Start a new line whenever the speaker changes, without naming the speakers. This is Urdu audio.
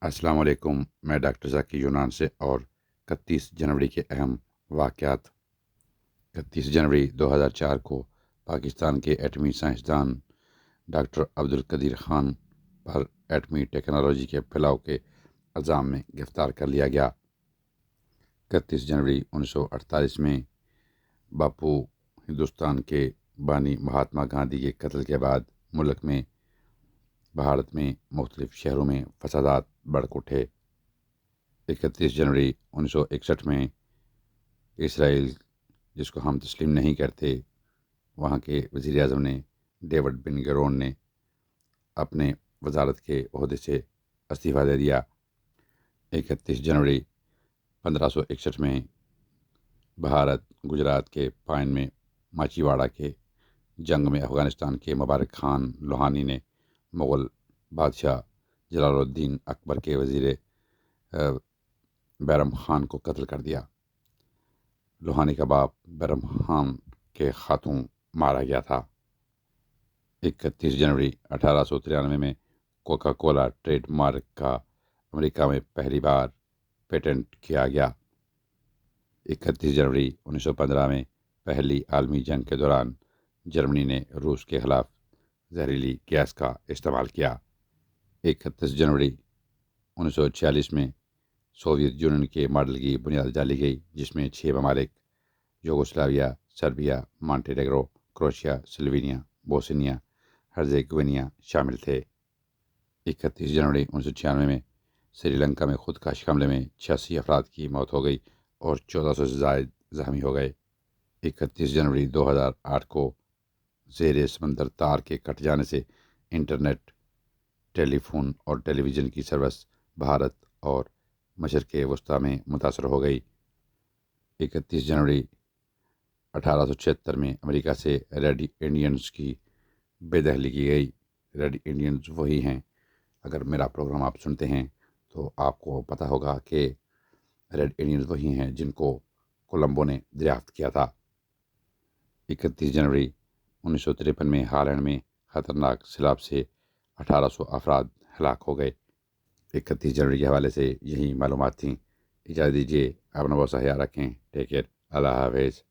السلام علیکم، میں ڈاکٹر ذکی یونان سے اور 31 جنوری کے اہم واقعات۔ 31 جنوری 2004 کو پاکستان کے ایٹمی سائنسدان ڈاکٹر عبدالقدیر خان پر ایٹمی ٹیکنالوجی کے پھیلاؤ کے الزام میں گرفتار کر لیا گیا۔ 31 جنوری 1948 میں باپو ہندوستان کے بانی مہاتما گاندھی کے قتل کے بعد ملک میں بھارت میں مختلف شہروں میں فسادات بڑھ اٹھے۔ 31 جنوری 1961 میں اسرائیل، جس کو ہم تسلیم نہیں کرتے، وہاں کے وزیر اعظم نے ڈیوڈ بن گورون نے اپنے وزارت کے عہدے سے استعفیٰ دے دیا۔ 31 جنوری 1561 میں بھارت گجرات کے پائن میں ماچی واڑہ کے جنگ میں افغانستان کے مبارک خان لوہانی نے مغل بادشاہ جلال الدین اکبر کے وزیر بیرم خان کو قتل کر دیا۔ لوہانی کا باپ بیرم خان کے ہاتھوں مارا گیا تھا۔ 31 جنوری 1893 میں کوکا کولا ٹریڈ مارک کا امریکہ میں پہلی بار پیٹنٹ کیا گیا۔ 31 جنوری 1915 میں پہلی عالمی جنگ کے دوران جرمنی نے روس کے خلاف زہریلی گیس کا استعمال کیا۔ 31 جنوری 1946 میں سوویت یونین کے ماڈل کی بنیاد ڈالی گئی، جس میں 6 ممالک یوگوسلاویا، سربیا، مانٹینیگرو، کروشیا، سلوینیا، بوسنیا ہرزیگوینیا شامل تھے۔ 31 جنوری 1996 میں سری لنکا میں خودکش حملے میں 86 افراد کی موت ہو گئی اور 1400 سے زائد زخمی ہو گئے۔ 31 جنوری 2008 کو زیر سمندر تار کے کٹ جانے سے انٹرنیٹ، ٹیلی فون اور ٹیلی ویژن کی سروس بھارت اور مشرق وسطیٰ میں متاثر ہو گئی۔ 31 جنوری 1876 میں امریکہ سے ریڈ انڈینز کی بے دخلی کی گئی۔ ریڈ انڈینز وہی ہیں، اگر میرا پروگرام آپ سنتے ہیں تو آپ کو پتہ ہوگا کہ ریڈ انڈینز وہی ہیں جن کو کولمبو نے دریافت کیا تھا۔ 31 جنوری 1953 میں ہالینڈ میں خطرناک سیلاب سے 1800 افراد ہلاک ہو گئے۔ 31 جنوری کے حوالے سے یہی معلومات تھیں۔ اجازت دیجیے، اپنا بہت سا خیال رکھیں۔ ٹیک کیئر، اللہ حافظ۔